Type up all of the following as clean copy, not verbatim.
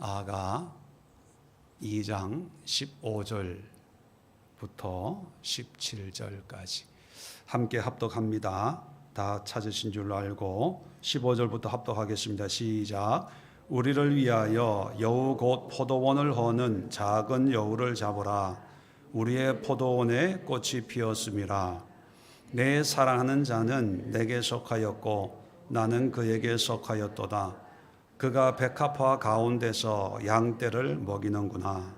아가 2장 15절부터 17절까지 함께 합독합니다. 다 찾으신 줄 알고 15절부터 합독하겠습니다. 시작. 우리를 위하여 여우 곧 포도원을 허는 작은 여우를 잡으라. 우리의 포도원에 꽃이 피었음이라. 내 사랑하는 자는 내게 속하였고 나는 그에게 속하였도다. 그가 백합화 가운데서 양떼를 먹이는구나.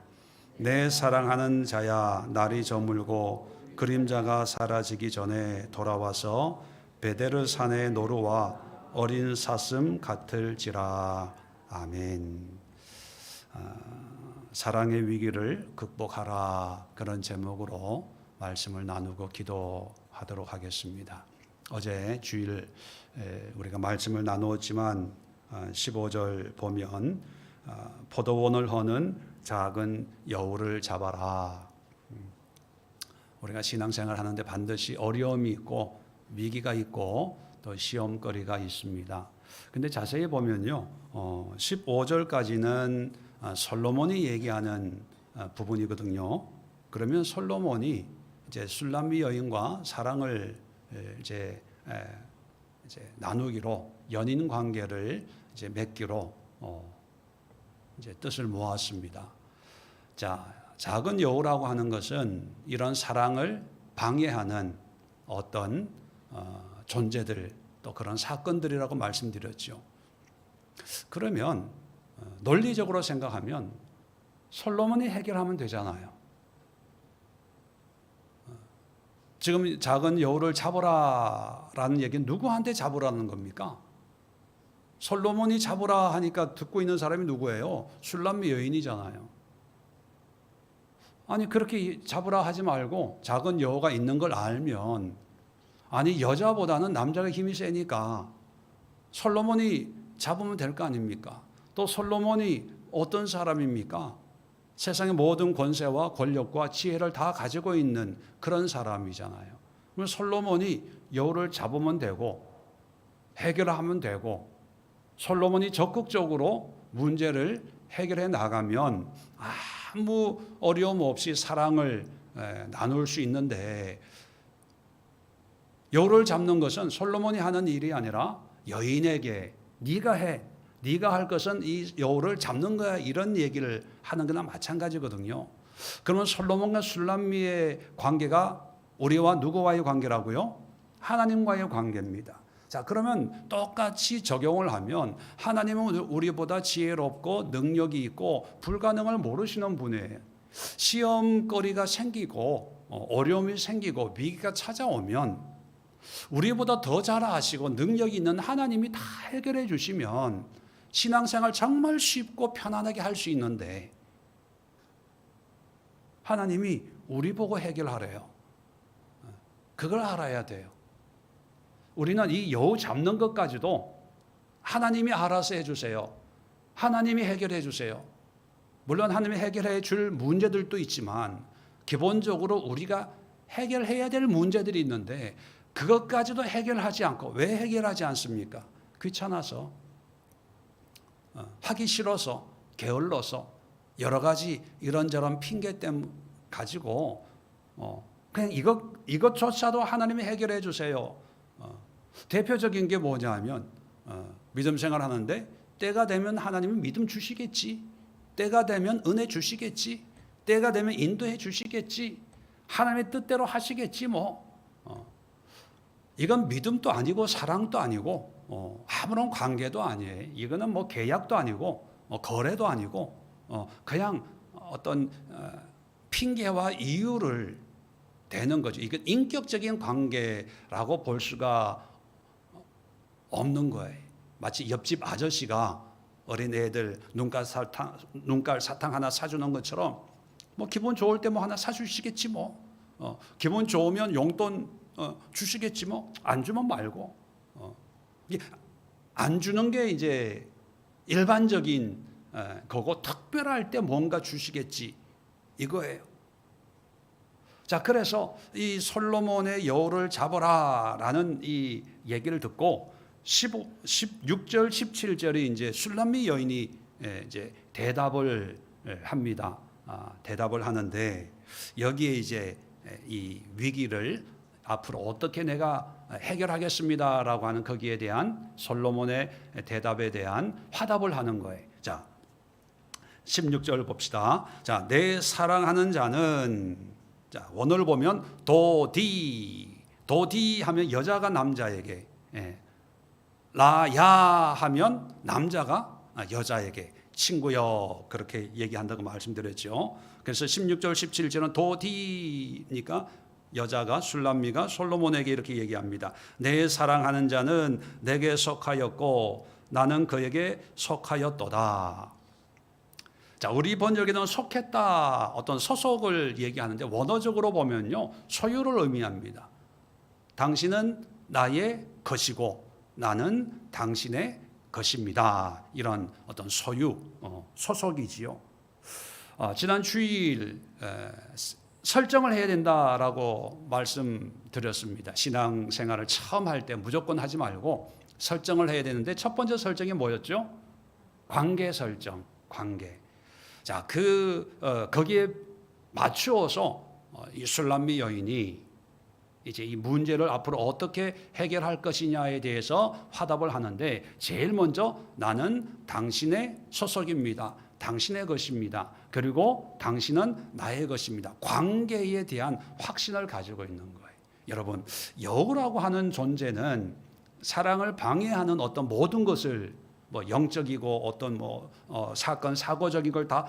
내 사랑하는 자야, 날이 저물고 그림자가 사라지기 전에 돌아와서 베데르 산의 노루와 어린 사슴 같을지라. 아멘. 사랑의 위기를 극복하라, 그런 제목으로 말씀을 나누고 기도하도록 하겠습니다. 어제 주일 우리가 말씀을 나누었지만 15절 보면 포도원을 허는 작은 여우를 잡아라. 우리가 신앙생활 하는데 반드시 어려움이 있고 위기가 있고 또 시험거리가 있습니다. 근데 자세히 보면요, 15절까지는 솔로몬이 얘기하는 부분이거든요. 그러면 솔로몬이 이제 술람미 여인과 사랑을 이제 나누기로, 연인 관계를 이제 맺기로 이제 뜻을 모았습니다. 자, 작은 여우라고 하는 것은 이런 사랑을 방해하는 어떤 존재들, 또 그런 사건들이라고 말씀드렸죠. 그러면 논리적으로 생각하면 솔로몬이 해결하면 되잖아요. 지금 작은 여우를 잡으라라는 얘기는 누구한테 잡으라는 겁니까? 솔로몬이 잡으라 하니까 듣고 있는 사람이 누구예요? 술람미 여인이잖아요. 아니, 그렇게 잡으라 하지 말고 작은 여우가 있는 걸 알면, 아니, 여자보다는 남자가 힘이 세니까 솔로몬이 잡으면 될 거 아닙니까? 또 솔로몬이 어떤 사람입니까? 세상의 모든 권세와 권력과 지혜를 다 가지고 있는 그런 사람이잖아요. 그럼 솔로몬이 여우를 잡으면 되고 해결하면 되고, 솔로몬이 적극적으로 문제를 해결해 나가면 아무 어려움 없이 사랑을 나눌 수 있는데, 여우를 잡는 것은 솔로몬이 하는 일이 아니라 여인에게 네가 해, 네가 할 것은 이 여우를 잡는 거야, 이런 얘기를 하는 거나 마찬가지거든요. 그러면 솔로몬과 술람미의 관계가 우리와 누구와의 관계라고요? 하나님과의 관계입니다. 자, 그러면 똑같이 적용을 하면 하나님은 우리보다 지혜롭고 능력이 있고 불가능을 모르시는 분이에요. 시험거리가 생기고 어려움이 생기고 위기가 찾아오면 우리보다 더 잘 아시고 능력이 있는 하나님이 다 해결해 주시면 신앙생활 정말 쉽고 편안하게 할 수 있는데, 하나님이 우리 보고 해결하래요. 그걸 알아야 돼요. 우리는 이 여우 잡는 것까지도 하나님이 알아서 해주세요. 하나님이 해결해 주세요. 물론 하나님이 해결해 줄 문제들도 있지만 기본적으로 우리가 해결해야 될 문제들이 있는데 그것까지도 해결하지 않고, 왜 해결하지 않습니까? 귀찮아서, 하기 싫어서, 게을러서, 여러 가지 이런저런 핑계 땜 가지고 그냥 이것조차도 하나님이 해결해 주세요. 대표적인 게 뭐냐면 믿음 생활하는데 때가 되면 하나님은 믿음 주시겠지, 때가 되면 은혜 주시겠지, 때가 되면 인도해 주시겠지, 하나님의 뜻대로 하시겠지 뭐. 이건 믿음도 아니고 사랑도 아니고 아무런 관계도 아니에요. 이거는 뭐 계약도 아니고 거래도 아니고 그냥 어떤 핑계와 이유를 대는 거죠. 이건 인격적인 관계라고 볼 수가 없는 거예요. 마치 옆집 아저씨가 어린애들 눈깔 사탕 하나 사주는 것처럼, 뭐 기분 좋을 때 뭐 하나 사주시겠지 뭐. 기분 좋으면 용돈 주시겠지 뭐. 안 주면 말고. 안 주는 게 이제 일반적인 거고, 특별할 때 뭔가 주시겠지 이거예요. 자, 그래서 이 솔로몬의 여우를 잡아라라는 이 얘기를 듣고 16절, 17절이 이제 술람미 여인이 이제 대답을 합니다. 대답을 하는데 여기에 이제 이 위기를 앞으로 어떻게 내가 해결하겠습니다라고 하는 거기에 대한 솔로몬의 대답에 대한 화답을 하는 거예요. 자, 16절 봅시다. 자, 내 사랑하는 자는, 자, 원어를 보면 도디 하면 여자가 남자에게, 라야 하면 남자가 여자에게, 친구여, 그렇게 얘기한다고 말씀드렸죠. 그래서 16절 17절은 도디니까 여자가, 술람미가 솔로몬에게 이렇게 얘기합니다. 내 사랑하는 자는 내게 속하였고 나는 그에게 속하였도다. 자, 우리 번역에는 속했다, 어떤 소속을 얘기하는데 원어적으로 보면요, 소유를 의미합니다. 당신은 나의 것이고 나는 당신의 것입니다. 이런 어떤 소유, 소속이지요. 지난 주일 설정을 해야 된다라고 말씀드렸습니다. 신앙생활을 처음 할 때 무조건 하지 말고 설정을 해야 되는데 첫 번째 설정이 뭐였죠? 관계 설정, 관계. 자, 거기에 맞추어서 이 술람미 여인이 이제 이 문제를 앞으로 어떻게 해결할 것이냐에 대해서 화답을 하는데, 제일 먼저 나는 당신의 소속입니다. 당신의 것입니다. 그리고 당신은 나의 것입니다. 관계에 대한 확신을 가지고 있는 거예요. 여러분, 여우라고 하는 존재는 사랑을 방해하는 어떤 모든 것을 뭐 영적이고 어떤 사건 사고적인 걸 다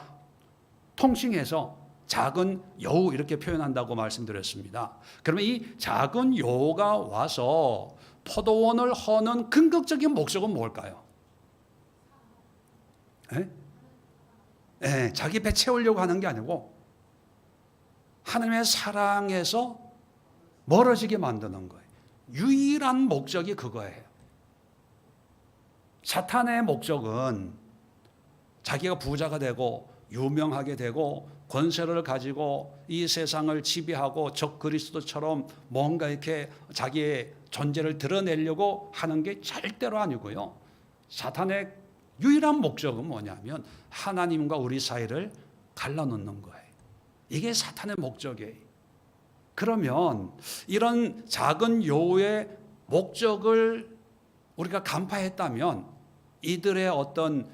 통칭해서 작은 여우 이렇게 표현한다고 말씀드렸습니다. 그러면 이 작은 여우가 와서 포도원을 허는 근거적인 목적은 뭘까요? 자기 배 채우려고 하는 게 아니고 하나님의 사랑에서 멀어지게 만드는 거예요. 유일한 목적이 그거예요. 사탄의 목적은 자기가 부자가 되고 유명하게 되고 권세를 가지고 이 세상을 지배하고 적 그리스도처럼 뭔가 이렇게 자기의 존재를 드러내려고 하는 게 절대로 아니고요. 사탄의 유일한 목적은 뭐냐면 하나님과 우리 사이를 갈라놓는 거예요. 이게 사탄의 목적이에요. 그러면 이런 작은 여우의 목적을 우리가 간파했다면 이들의 어떤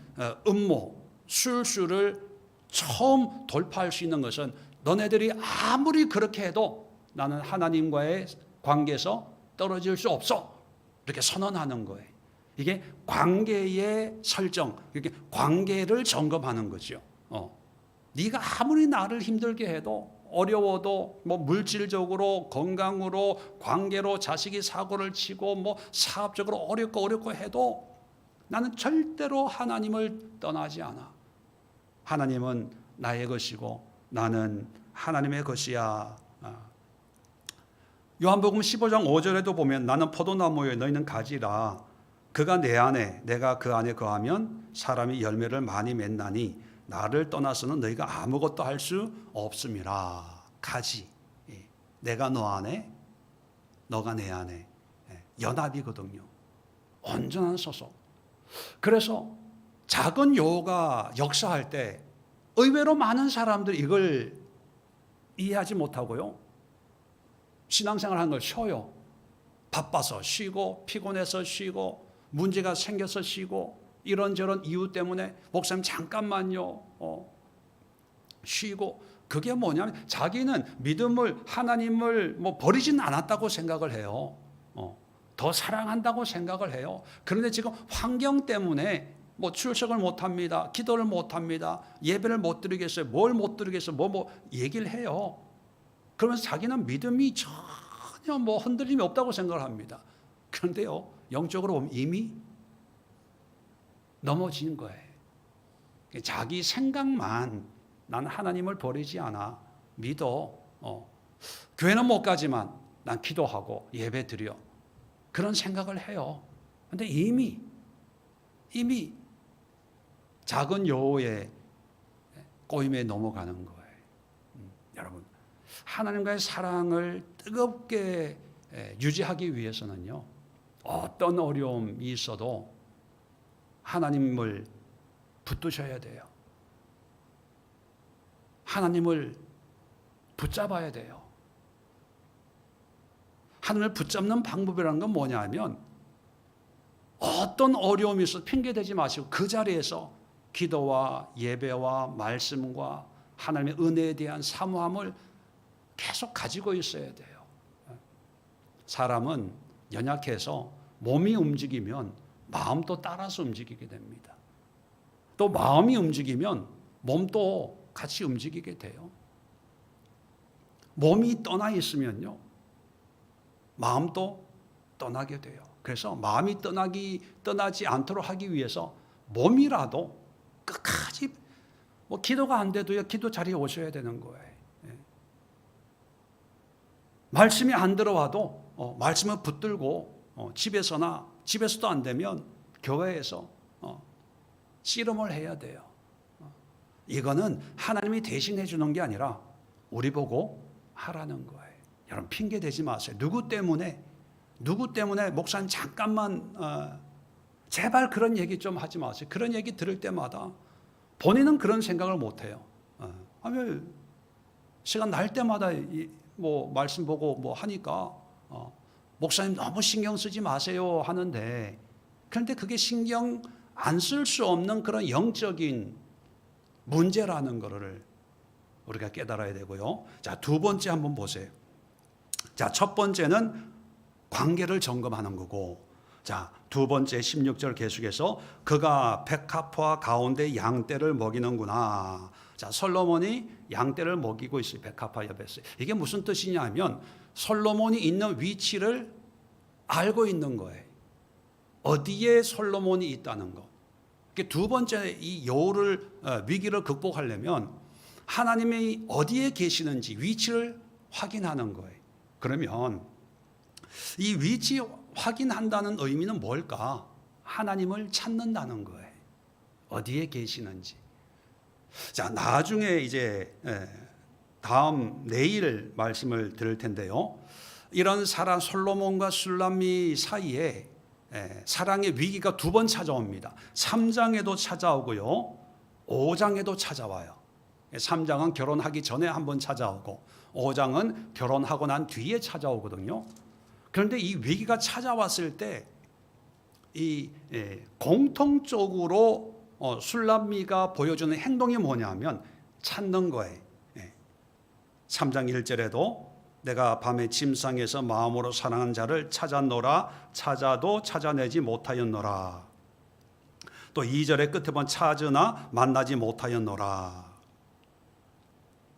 음모, 술수를 처음 돌파할 수 있는 것은 너네들이 아무리 그렇게 해도 나는 하나님과의 관계에서 떨어질 수 없어, 이렇게 선언하는 거예요. 이게 관계의 설정, 이렇게 관계를 점검하는 거죠. 네가 아무리 나를 힘들게 해도, 어려워도, 뭐 물질적으로, 건강으로, 관계로 자식이 사고를 치고 뭐 사업적으로 어렵고 해도 나는 절대로 하나님을 떠나지 않아. 하나님은 나의 것이고 나는 하나님의 것이야. 요한복음 15장 5절에도 보면 나는 포도나무에 너희는 가지라. 그가 내 안에 내가 그 안에 거하면 사람이 열매를 많이 맺나니 나를 떠나서는 너희가 아무것도 할 수 없음이라. 가지. 내가 너 안에, 너가 내 안에. 연합이거든요. 온전한 소속. 그래서 작은 여우가 역사할 때 의외로 많은 사람들이 이걸 이해하지 못하고요, 신앙생활하는 걸 쉬어요. 바빠서 쉬고, 피곤해서 쉬고, 문제가 생겨서 쉬고, 이런저런 이유 때문에 목사님 잠깐만요 쉬고. 그게 뭐냐면 자기는 믿음을, 하나님을 버리진 않았다고 생각을 해요. 더 사랑한다고 생각을 해요. 그런데 지금 환경 때문에 출석을 못합니다. 기도를 못합니다. 예배를 못 드리겠어요. 뭘 못 드리겠어요. 얘기를 해요. 그러면서 자기는 믿음이 전혀 흔들림이 없다고 생각을 합니다. 그런데요, 영적으로 보면 이미 넘어지는 거예요. 자기 생각만, 난 하나님을 버리지 않아, 믿어. 교회는 못 가지만 난 기도하고 예배 드려. 그런 생각을 해요. 그런데 이미 작은 여우의 꼬임에 넘어가는 거예요. 여러분, 하나님과의 사랑을 뜨겁게 유지하기 위해서는요, 어떤 어려움이 있어도 하나님을 붙드셔야 돼요. 하나님을 붙잡아야 돼요. 하나님을 붙잡는 방법이라는 건 뭐냐 하면 어떤 어려움이 있어도 핑계대지 마시고 그 자리에서 기도와 예배와 말씀과 하나님의 은혜에 대한 사모함을 계속 가지고 있어야 돼요. 사람은 연약해서 몸이 움직이면 마음도 따라서 움직이게 됩니다. 또 마음이 움직이면 몸도 같이 움직이게 돼요. 몸이 떠나 있으면요, 마음도 떠나게 돼요. 그래서 마음이 떠나지 않도록 하기 위해서 몸이라도 끝까지 기도가 안 돼도요, 기도 자리에 오셔야 되는 거예요. 말씀이 안 들어와도 말씀을 붙들고 집에서도 안 되면 교회에서 씨름을 해야 돼요. 이거는 하나님이 대신해 주는 게 아니라 우리 보고 하라는 거예요. 여러분 핑계 대지 마세요. 누구 때문에 목사님 잠깐만 제발 그런 얘기 좀 하지 마세요. 그런 얘기 들을 때마다 본인은 그런 생각을 못 해요. 아니 시간 날 때마다 말씀 보고 하니까 목사님 너무 신경 쓰지 마세요 하는데, 그런데 그게 신경 안 쓸 수 없는 그런 영적인 문제라는 것을 우리가 깨달아야 되고요. 자, 두 번째 한번 보세요. 자, 첫 번째는 관계를 점검하는 거고, 자, 두 번째 16절 계속해서 그가 백합화 가운데 양떼를 먹이는구나. 자, 솔로몬이 양떼를 먹이고 있어요. 백합화 옆에서. 이게 무슨 뜻이냐 하면 솔로몬이 있는 위치를 알고 있는 거예요. 어디에 솔로몬이 있다는 거. 두 번째 이 위기를 극복하려면 하나님이 어디에 계시는지 위치를 확인하는 거예요. 그러면 이 위치 확인한다는 의미는 뭘까? 하나님을 찾는다는 거예요. 어디에 계시는지. 자, 나중에 이제 내일 말씀을 들을 텐데요. 이런 솔로몬과 술람미 사이에 사랑의 위기가 두 번 찾아옵니다. 3장에도 찾아오고요, 5장에도 찾아와요. 3장은 결혼하기 전에 한번 찾아오고 5장은 결혼하고 난 뒤에 찾아오거든요. 그런데 이 위기가 찾아왔을 때 이 공통적으로 술람미가 보여주는 행동이 뭐냐면 찾는 거예요. 3장 1절에도 내가 밤에 침상에서 마음으로 사랑한 자를 찾았노라 찾아도 찾아내지 못하였노라. 또 2절의 끝에 보면 찾으나 만나지 못하였노라.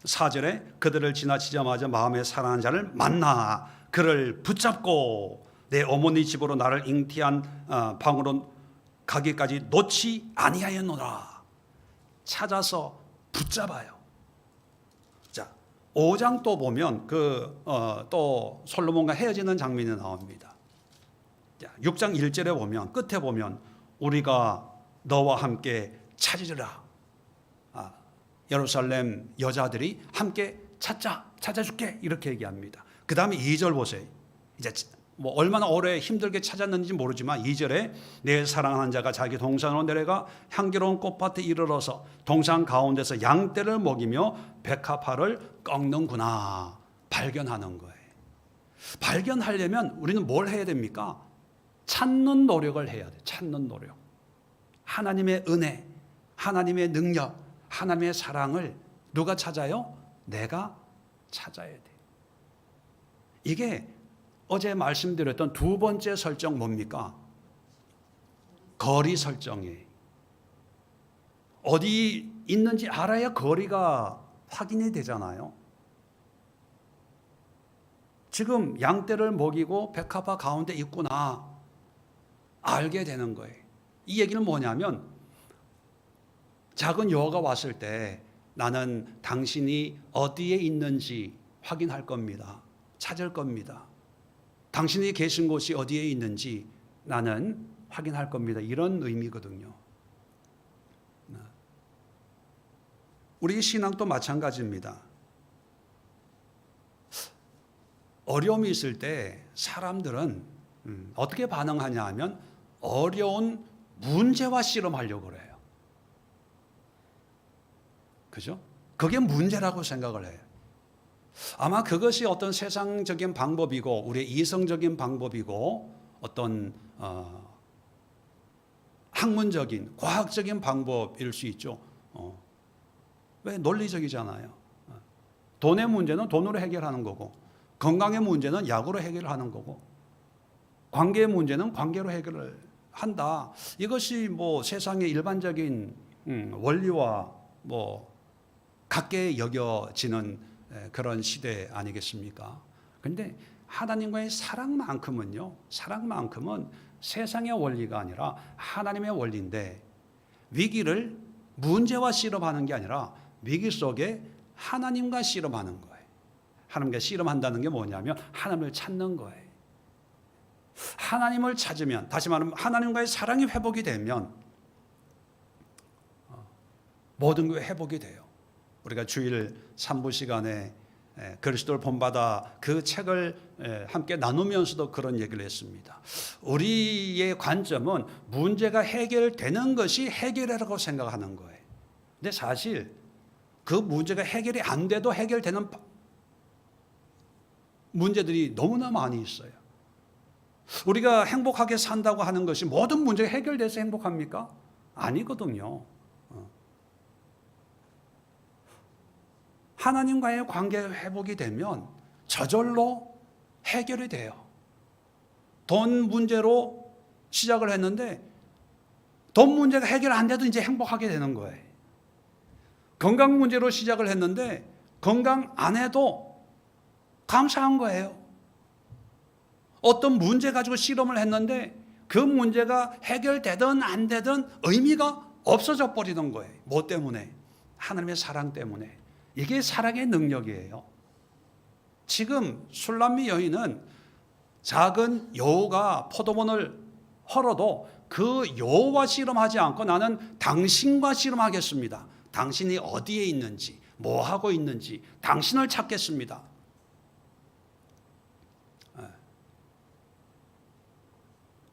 4절에 그들을 지나치자마자 마음에 사랑한 자를 만나 그를 붙잡고 내 어머니 집으로 나를 잉태한 방으로 가기까지 놓지 아니하였노라. 찾아서 붙잡아요. 자, 5장 또 보면 또 솔로몬과 헤어지는 장면이 나옵니다. 자, 6장 1절에 보면 끝에 보면 우리가 너와 함께 찾으리라. 예루살렘 여자들이 함께 찾아줄게 이렇게 얘기합니다. 그 다음에 2절 보세요. 이제 얼마나 오래 힘들게 찾았는지 모르지만 2절에 내 사랑하는 자가 자기 동산으로 내려가 향기로운 꽃밭에 이르러서 동산 가운데서 양떼를 먹이며 백합화를 꺾는구나. 발견하는 거예요. 발견하려면 우리는 뭘 해야 됩니까? 찾는 노력을 해야 돼요. 찾는 노력. 하나님의 은혜, 하나님의 능력, 하나님의 사랑을 누가 찾아요? 내가 찾아야 돼. 이게 어제 말씀드렸던 두 번째 설정 뭡니까? 거리 설정이에요. 어디 있는지 알아야 거리가 확인이 되잖아요. 지금 양떼를 먹이고 백합화 가운데 있구나 알게 되는 거예요. 이 얘기는 뭐냐면 작은 여호가 왔을 때 나는 당신이 어디에 있는지 확인할 겁니다. 찾을 겁니다. 당신이 계신 곳이 어디에 있는지 나는 확인할 겁니다. 이런 의미거든요. 우리 신앙도 마찬가지입니다. 어려움이 있을 때 사람들은 어떻게 반응하냐 하면 어려운 문제와 씨름하려고 그래요. 그죠? 그게 문제라고 생각을 해요. 아마 그것이 어떤 세상적인 방법이고 우리의 이성적인 방법이고 어떤 학문적인 과학적인 방법일 수 있죠. 왜 논리적이잖아요. 돈의 문제는 돈으로 해결하는 거고 건강의 문제는 약으로 해결하는 거고 관계의 문제는 관계로 해결을 한다. 이것이 뭐 세상의 일반적인 원리와 뭐 같게 여겨지는 그런 시대 아니겠습니까? 그런데 하나님과의 사랑만큼은 세상의 원리가 아니라 하나님의 원리인데 위기를 문제와 씨름하는 게 아니라 위기 속에 하나님과 씨름하는 거예요. 하나님과 씨름한다는 게 뭐냐면 하나님을 찾는 거예요. 하나님을 찾으면, 다시 말하면 하나님과의 사랑이 회복이 되면 모든 게 회복이 돼요. 우리가 주일 3부 시간에 그리스도를 본받아 그 책을 함께 나누면서도 그런 얘기를 했습니다. 우리의 관점은 문제가 해결되는 것이 해결이라고 생각하는 거예요. 근데 사실 그 문제가 해결이 안 돼도 해결되는 문제들이 너무나 많이 있어요. 우리가 행복하게 산다고 하는 것이 모든 문제가 해결돼서 행복합니까? 아니거든요. 하나님과의 관계가 회복이 되면 저절로 해결이 돼요. 돈 문제로 시작을 했는데 돈 문제가 해결 안 돼도 이제 행복하게 되는 거예요. 건강 문제로 시작을 했는데 건강 안 해도 감사한 거예요. 어떤 문제 가지고 실험을 했는데 그 문제가 해결되든 안 되든 의미가 없어져 버리는 거예요. 뭐 때문에? 하나님의 사랑 때문에. 이게 사랑의 능력이에요. 지금 술람미 여인은 작은 여우가 포도원을 헐어도 그 여우와 씨름하지 않고 나는 당신과 씨름하겠습니다. 당신이 어디에 있는지, 뭐 하고 있는지 당신을 찾겠습니다.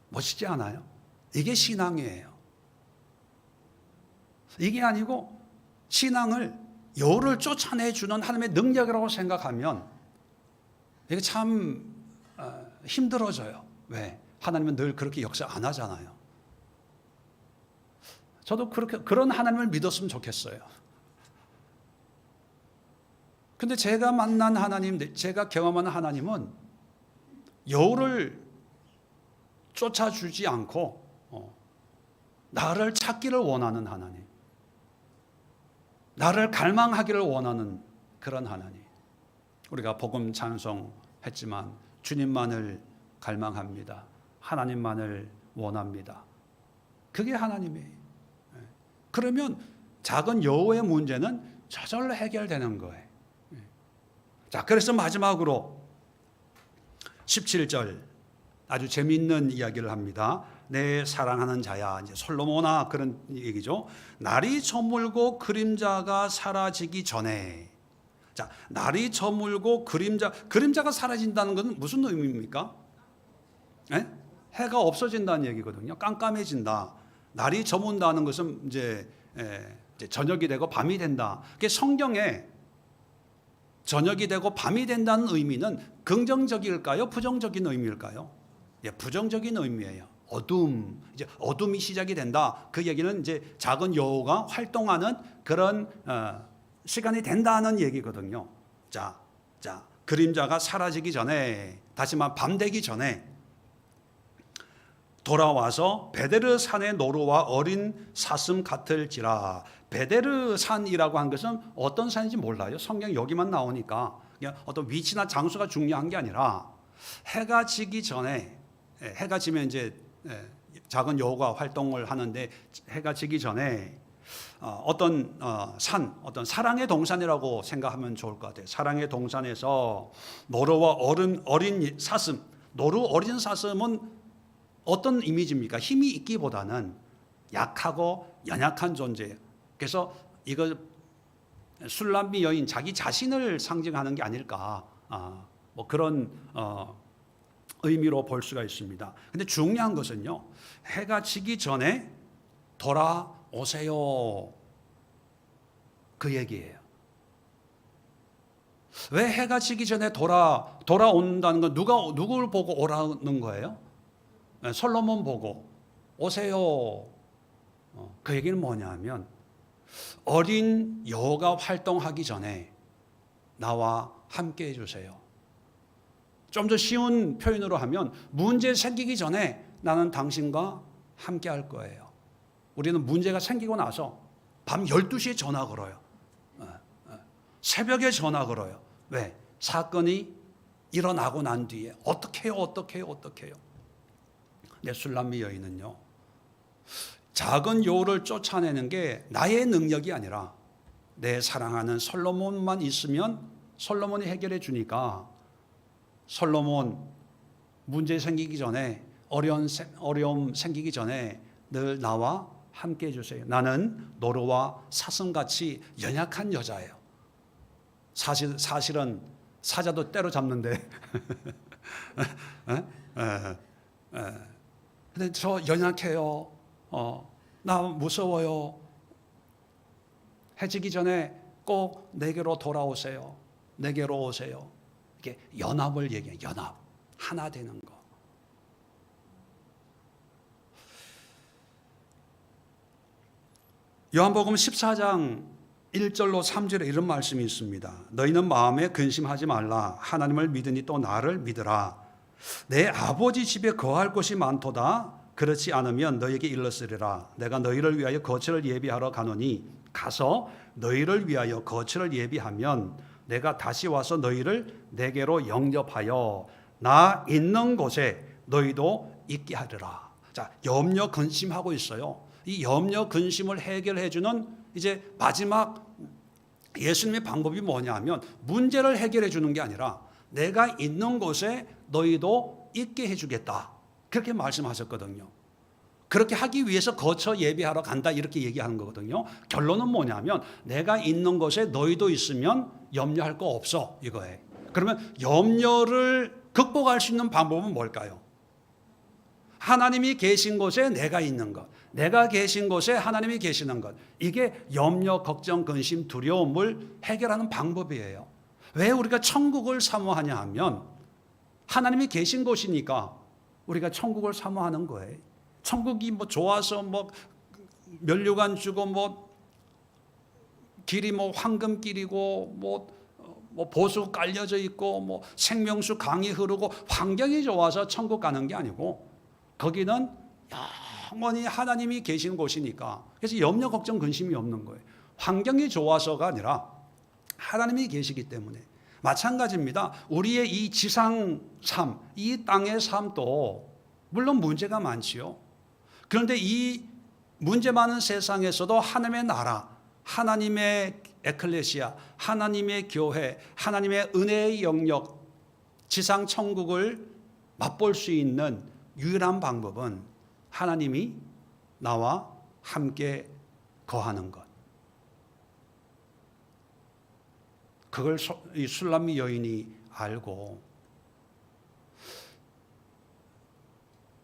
멋있지 않아요? 이게 신앙이에요. 이게 아니고 신앙을 여우를 쫓아내주는 하나님의 능력이라고 생각하면 이게 참 힘들어져요. 왜? 하나님은 늘 그렇게 역사 안 하잖아요. 저도 그런 하나님을 믿었으면 좋겠어요. 근데 제가 만난 하나님, 제가 경험한 하나님은 여우를 쫓아주지 않고 나를 찾기를 원하는 하나님, 나를 갈망하기를 원하는 그런 하나님. 우리가 복음 찬송했지만 주님만을 갈망합니다. 하나님만을 원합니다. 그게 하나님이에요. 그러면 작은 여우의 문제는 저절로 해결되는 거예요. 자, 그래서 마지막으로 17절 아주 재미있는 이야기를 합니다. 내 사랑하는 자야, 이제 솔로몬아 그런 얘기죠. 날이 저물고 그림자가 사라지기 전에. 자, 날이 저물고 그림자가 사라진다는 것은 무슨 의미입니까? 네? 해가 없어진다는 얘기거든요. 깜깜해진다. 날이 저문다는 것은 이제 저녁이 되고 밤이 된다. 그게 성경에 저녁이 되고 밤이 된다는 의미는 긍정적일까요? 부정적인 의미일까요? 예, 부정적인 의미예요. 어둠, 이제 어둠이 시작이 된다. 그 얘기는 이제 작은 여우가 활동하는 그런 시간이 된다는 얘기거든요. 자, 그림자가 사라지기 전에, 다시 말하면 밤 되기 전에 돌아와서 베데르 산의 노루와 어린 사슴 같을지라. 베데르 산이라고 한 것은 어떤 산인지 몰라요. 성경 여기만 나오니까 그냥 어떤 위치나 장소가 중요한 게 아니라 해가 지기 전에, 해가 지면 이제 작은 여우가 활동을 하는데 해가 지기 전에 어떤 산, 어떤 사랑의 동산이라고 생각하면 좋을 것 같아요. 사랑의 동산에서 노루와 어린 사슴, 노루 어린 사슴은 어떤 이미지입니까? 힘이 있기보다는 약하고 연약한 존재예요. 그래서 이거 술람미 여인 자기 자신을 상징하는 게 아닐까, 뭐 그런 의미로 볼 수가 있습니다. 근데 중요한 것은요, 해가 지기 전에 돌아오세요, 그 얘기예요. 왜 해가 지기 전에 돌아온다는 건 누구를 보고 오라는 거예요? 네, 솔로몬 보고 오세요. 그 얘기는 뭐냐면 어린 여호가 활동하기 전에 나와 함께 해주세요. 좀 더 쉬운 표현으로 하면 문제 생기기 전에 나는 당신과 함께 할 거예요. 우리는 문제가 생기고 나서 밤 12시에 전화 걸어요. 새벽에 전화 걸어요. 왜? 사건이 일어나고 난 뒤에 어떻게 해요? 근데 술람미 여인은요, 작은 여우를 쫓아내는 게 나의 능력이 아니라 내 사랑하는 솔로몬만 있으면 솔로몬이 해결해 주니까 솔로몬 문제 생기기 전에 어려움 생기기 전에 늘 나와 함께 해주세요. 나는 노루와 사슴같이 연약한 여자예요. 사실은 사자도 때려잡는데 근데 저 연약해요. 나 무서워요. 해지기 전에 꼭 내게로 돌아오세요. 내게로 오세요. 이게 연합을 얘기해요. 연합. 하나 되는 거. 요한복음 14장 1절로 3절에 이런 말씀이 있습니다. 너희는 마음에 근심하지 말라. 하나님을 믿으니 또 나를 믿으라. 내 아버지 집에 거할 곳이 많도다. 그렇지 않으면 너희에게 일렀으리라. 내가 너희를 위하여 거처를 예비하러 가노니 가서 너희를 위하여 거처를 예비하면 내가 다시 와서 너희를 내게로 영접하여 나 있는 곳에 너희도 있게 하리라. 자, 염려 근심하고 있어요. 이 염려 근심을 해결해 주는 이제 마지막 예수님의 방법이 뭐냐면 문제를 해결해 주는 게 아니라 내가 있는 곳에 너희도 있게 해 주겠다. 그렇게 말씀하셨거든요. 그렇게 하기 위해서 거처 예비하러 간다 이렇게 얘기하는 거거든요. 결론은 뭐냐면 내가 있는 곳에 너희도 있으면 염려할 거 없어 이거예요. 그러면 염려를 극복할 수 있는 방법은 뭘까요? 하나님이 계신 곳에 내가 있는 것, 내가 계신 곳에 하나님이 계시는 것, 이게 염려, 걱정, 근심, 두려움을 해결하는 방법이에요. 왜 우리가 천국을 사모하냐 하면 하나님이 계신 곳이니까 우리가 천국을 사모하는 거예요. 천국이 뭐 좋아서 뭐 면류관 주고 뭐 길이 뭐 황금길이고 뭐 보수 깔려져 있고 뭐 생명수 강이 흐르고 환경이 좋아서 천국 가는 게 아니고 거기는 영원히 하나님이 계신 곳이니까 그래서 염려 걱정 근심이 없는 거예요. 환경이 좋아서가 아니라 하나님이 계시기 때문에. 마찬가지입니다. 우리의 이 지상 삶, 이 땅의 삶도 물론 문제가 많지요. 그런데 이 문제 많은 세상에서도 하나님의 나라, 하나님의 에클레시아, 하나님의 교회, 하나님의 은혜의 영역, 지상 천국을 맛볼 수 있는 유일한 방법은 하나님이 나와 함께 거하는 것. 그걸 이 술람미 여인이 알고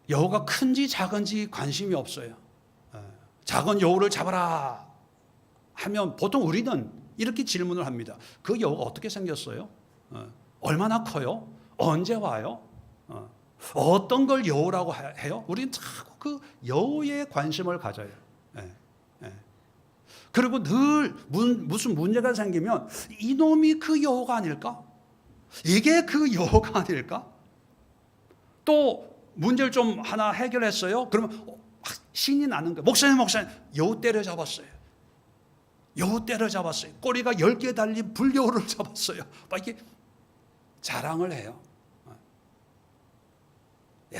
여우가 큰지 작은지 관심이 없어요. 작은 여우를 잡아라 하면 보통 우리는 이렇게 질문을 합니다. 그 여우가 어떻게 생겼어요? 얼마나 커요? 언제 와요? 어떤 걸 여우라고 해요? 우리는 자꾸 그 여우에 관심을 가져요. 그리고 늘 무슨 문제가 생기면 이놈이 그 여우가 아닐까? 이게 그 여우가 아닐까? 또 문제를 좀 하나 해결했어요. 그러면 신이 나는 거예요. 목사님 여우 때려잡았어요. 여우 때려잡았어요. 꼬리가 10개 달린 불여우를 잡았어요. 막 이렇게 자랑을 해요.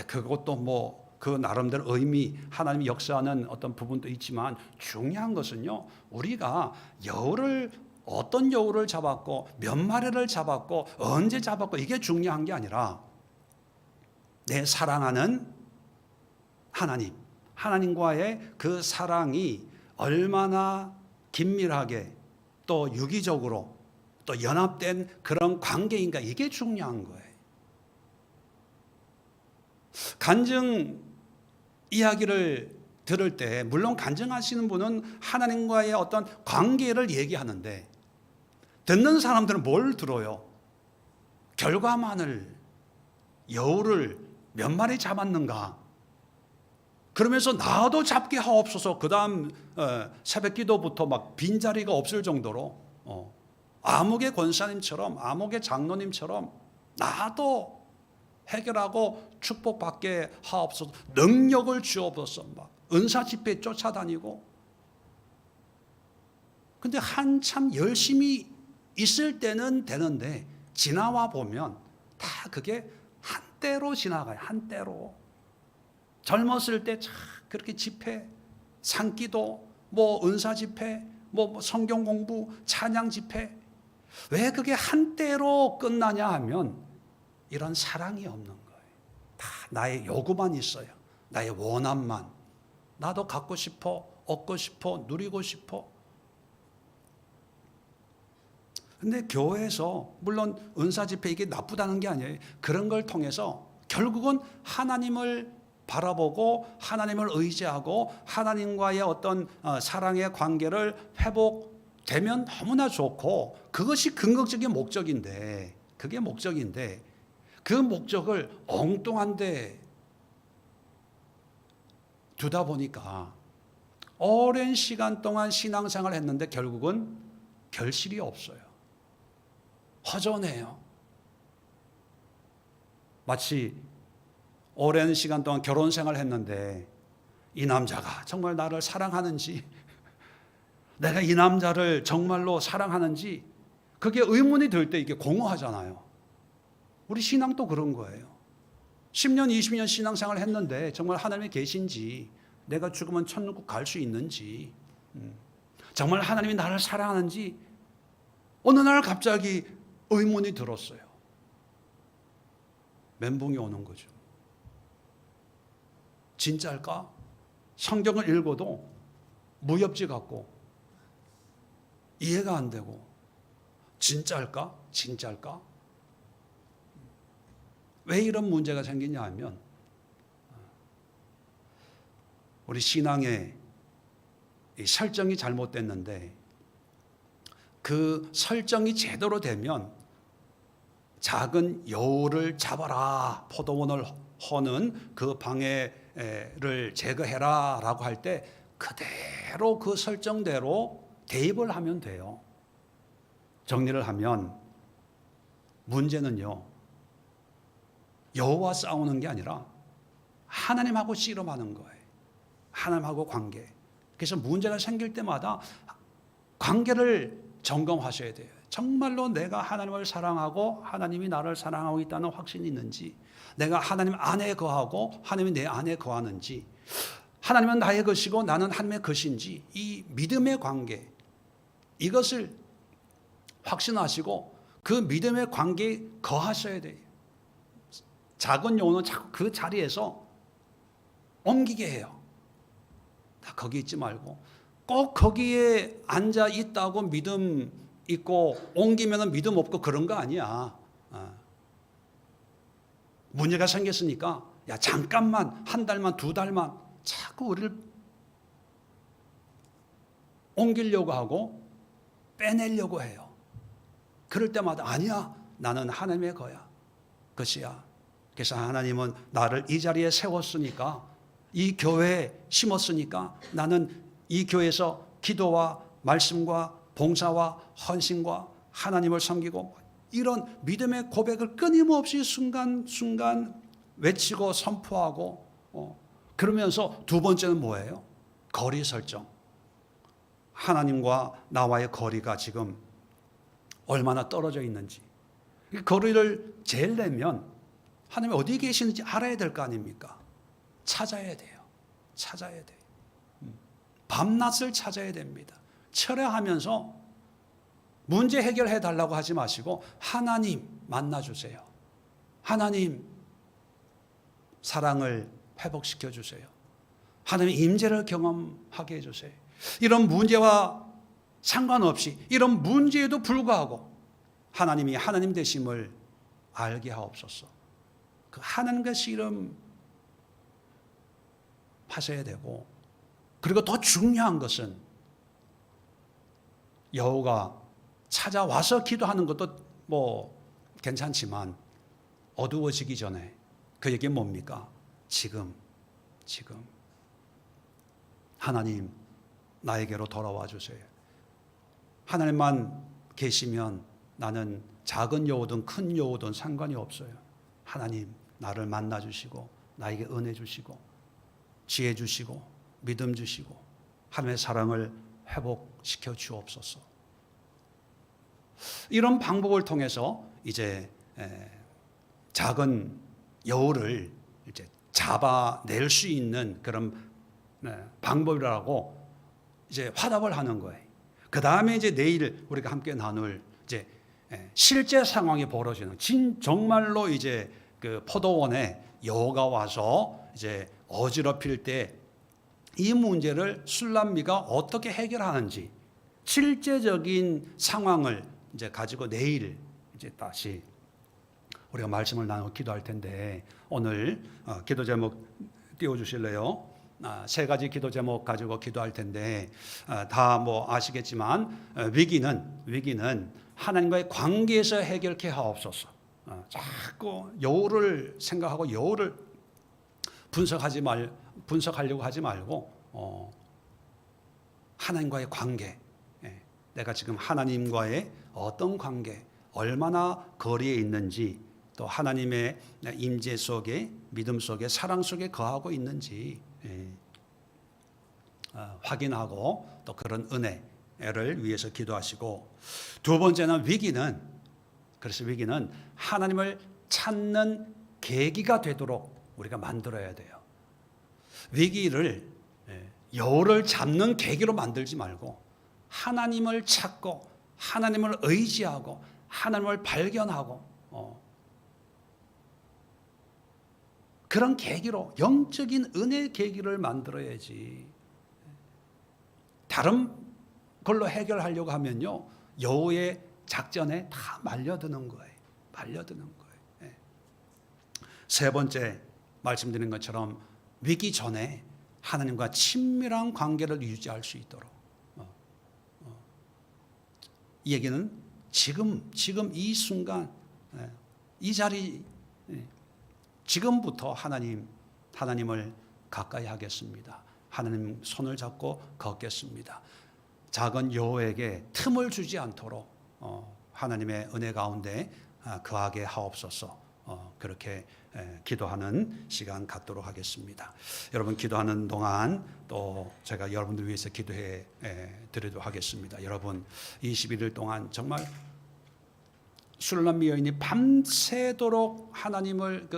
그것도 뭐 그 나름대로 의미 하나님이 역사하는 어떤 부분도 있지만 중요한 것은요. 우리가 어떤 여우를 잡았고 몇 마리를 잡았고 언제 잡았고 이게 중요한 게 아니라 내 사랑하는 하나님과의 그 사랑이 얼마나 긴밀하게 또 유기적으로 또 연합된 그런 관계인가 이게 중요한 거예요. 간증 이야기를 들을 때 물론 간증하시는 분은 하나님과의 어떤 관계를 얘기하는데 듣는 사람들은 뭘 들어요? 결과만을 여우를 몇 마리 잡았는가? 그러면서 나도 잡게 하옵소서. 그 다음 새벽 기도부터 막 빈자리가 없을 정도로 암흑의 권사님처럼, 암흑의 장로님처럼 나도 해결하고 축복받게 하옵소서. 능력을 주옵소서. 막 은사 집회 쫓아다니고. 근데 한참 열심히 있을 때는 되는데 지나와 보면 다 그게 한때로 지나가요. 한때로. 젊었을 때 참 그렇게 집회, 산기도, 뭐 은사 집회, 뭐 성경 공부, 찬양 집회. 왜 그게 한때로 끝나냐 하면 이런 사랑이 없는 거예요. 다 나의 요구만 있어요. 나의 원함만. 나도 갖고 싶어, 얻고 싶어, 누리고 싶어. 근데 교회에서 물론 은사 집회 이게 나쁘다는 게 아니에요. 그런 걸 통해서 결국은 하나님을 바라보고 하나님을 의지하고 하나님과의 어떤 사랑의 관계를 회복되면 너무나 좋고 그것이 근거적인 목적인데 그게 목적인데 그 목적을 엉뚱한데 두다 보니까 오랜 시간 동안 신앙생활을 했는데 결국은 결실이 없어요. 허전해요. 마치 오랜 시간 동안 결혼 생활을 했는데 이 남자가 정말 나를 사랑하는지 내가 이 남자를 정말로 사랑하는지 그게 의문이 들 때 이게 공허하잖아요. 우리 신앙도 그런 거예요. 10년, 20년 신앙생활을 했는데 정말 하나님이 계신지 내가 죽으면 천국 갈 수 있는지 정말 하나님이 나를 사랑하는지 어느 날 갑자기 의문이 들었어요. 멘붕이 오는 거죠. 진짜일까? 성경을 읽어도 무협지 같고 이해가 안 되고 진짜일까? 진짜일까? 왜 이런 문제가 생기냐 하면 우리 신앙의 이 설정이 잘못됐는데 그 설정이 제대로 되면 작은 여우를 잡아라 포도원을 허는 그 방해를 제거해라 라고 할 때 그대로 그 설정대로 대입을 하면 돼요. 정리를 하면 문제는요 여우와 싸우는 게 아니라 하나님하고 씨름하는 거예요. 하나님하고 관계. 그래서 문제가 생길 때마다 관계를 점검하셔야 돼요. 정말로 내가 하나님을 사랑하고 하나님이 나를 사랑하고 있다는 확신이 있는지, 내가 하나님 안에 거하고 하나님이 내 안에 거하는지, 하나님은 나의 것이고 나는 하나님의 것인지, 이 믿음의 관계 이것을 확신하시고 그 믿음의 관계에 거하셔야 돼요. 작은 여우는 자꾸 그 자리에서 옮기게 해요. 다 거기 있지 말고 꼭 거기에 앉아 있다고 믿음 있고 옮기면 믿음 없고 그런 거 아니야. 문제가 생겼으니까 야 잠깐만 한 달만 두 달만 자꾸 우리를 옮기려고 하고 빼내려고 해요. 그럴 때마다 아니야 나는 하나님의 거야. 것이야. 그래서 하나님은 나를 이 자리에 세웠으니까 이 교회에 심었으니까 나는 이 교회에서 기도와 말씀과 봉사와 헌신과 하나님을 섬기고 이런 믿음의 고백을 끊임없이 순간순간 외치고 선포하고 그러면서 두 번째는 뭐예요? 거리 설정. 하나님과 나와의 거리가 지금 얼마나 떨어져 있는지. 이 거리를 재려면 하나님이 어디 계시는지 알아야 될 거 아닙니까? 찾아야 돼요. 찾아야 돼요. 밤낮을 찾아야 됩니다. 철회하면서 문제 해결해 달라고 하지 마시고 하나님 만나주세요. 하나님 사랑을 회복시켜 주세요. 하나님 임재를 경험하게 해주세요. 이런 문제와 상관없이 이런 문제에도 불구하고 하나님이 하나님 되심을 알게 하옵소서. 그 하나님과 씨름 하셔야 되고 그리고 더 중요한 것은 여호가 찾아와서 기도하는 것도 뭐 괜찮지만 어두워지기 전에 그 얘기는 뭡니까? 지금 하나님 나에게로 돌아와 주세요. 하나님만 계시면 나는 작은 여우든 큰 여우든 상관이 없어요. 하나님 나를 만나 주시고 나에게 은혜 주시고 지혜 주시고 믿음 주시고 하나님의 사랑을 회복시켜 주옵소서. 이런 방법을 통해서 이제 작은 여우를 이제 잡아낼 수 있는 그런 방법이라고 이제 화답을 하는 거예요. 그 다음에 이제 내일 우리가 함께 나눌 이제 실제 상황이 벌어지는 정말로 이제 그 포도원에 여우가 와서 이제 어지럽힐 때 이 문제를 술람미가 어떻게 해결하는지 실제적인 상황을 이제 가지고 내일 이제 다시 우리가 말씀을 나누고 기도할 텐데 오늘 기도 제목 띄워주실래요? 세 가지 기도 제목 가지고 기도할 텐데 다 뭐 아시겠지만 위기는 하나님과의 관계에서 해결케 하옵소서. 자꾸 여우를 생각하고 여우를 분석하려고 하지 말고 하나님과의 관계, 내가 지금 하나님과의 어떤 관계, 얼마나 거리에 있는지, 또 하나님의 임재 속에, 믿음 속에, 사랑 속에 거하고 있는지 확인하고 또 그런 은혜를 위해서 기도하시고, 두 번째는 그래서 위기는 하나님을 찾는 계기가 되도록 우리가 만들어야 돼요. 위기를 여우를 잡는 계기로 만들지 말고 하나님을 찾고 하나님을 의지하고 하나님을 발견하고 그런 계기로, 영적인 은혜의 계기를 만들어야지. 다른 걸로 해결하려고 하면요, 여우의 작전에 다 말려드는 거예요. 세 번째 말씀드린 것처럼 위기 전에 하나님과 친밀한 관계를 유지할 수 있도록, 이 얘기는 지금 이 순간, 이 자리, 지금부터 하나님을 가까이 하겠습니다. 하나님 손을 잡고 걷겠습니다. 작은 여호에게 틈을 주지 않도록 하나님의 은혜 가운데 거하게 하옵소서. 그렇게 기도하는 시간 갖도록 하겠습니다. 여러분 기도하는 동안 또 제가 여러분들 위해서 기도해 드리도록 하겠습니다. 여러분 21일 동안 정말 술람미 여인이 밤새도록 하나님을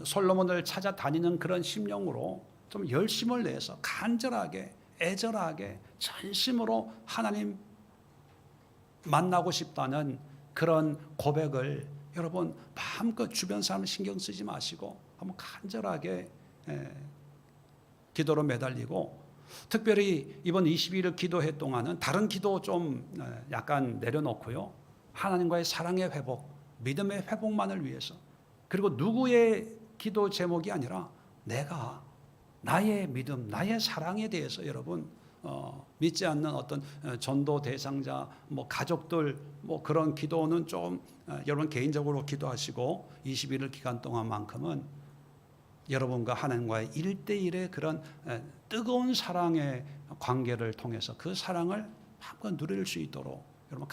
솔로몬을 찾아다니는 그런 심령으로 좀 열심을 내서 간절하게 애절하게 전심으로 하나님 만나고 싶다는 그런 고백을 여러분 마음껏 주변 사람 신경 쓰지 마시고 한번 간절하게 기도로 매달리고, 특별히 이번 22일 기도회 동안은 다른 기도 좀 약간 내려놓고요, 하나님과의 사랑의 회복, 믿음의 회복만을 위해서, 그리고 누구의 기도 제목이 아니라 내가 나의 믿음, 나의 사랑에 대해서 여러분 믿지 않는 어떤 전도 대상자, 뭐 가족들, 뭐 그런 기도는 좀 여러분 개인적으로 기도하시고 21일 기간 동안만큼은 여러분과 하나님과의 1대1의 그런 뜨거운 사랑의 관계를 통해서 그 사랑을 한번 누릴 수 있도록 여러분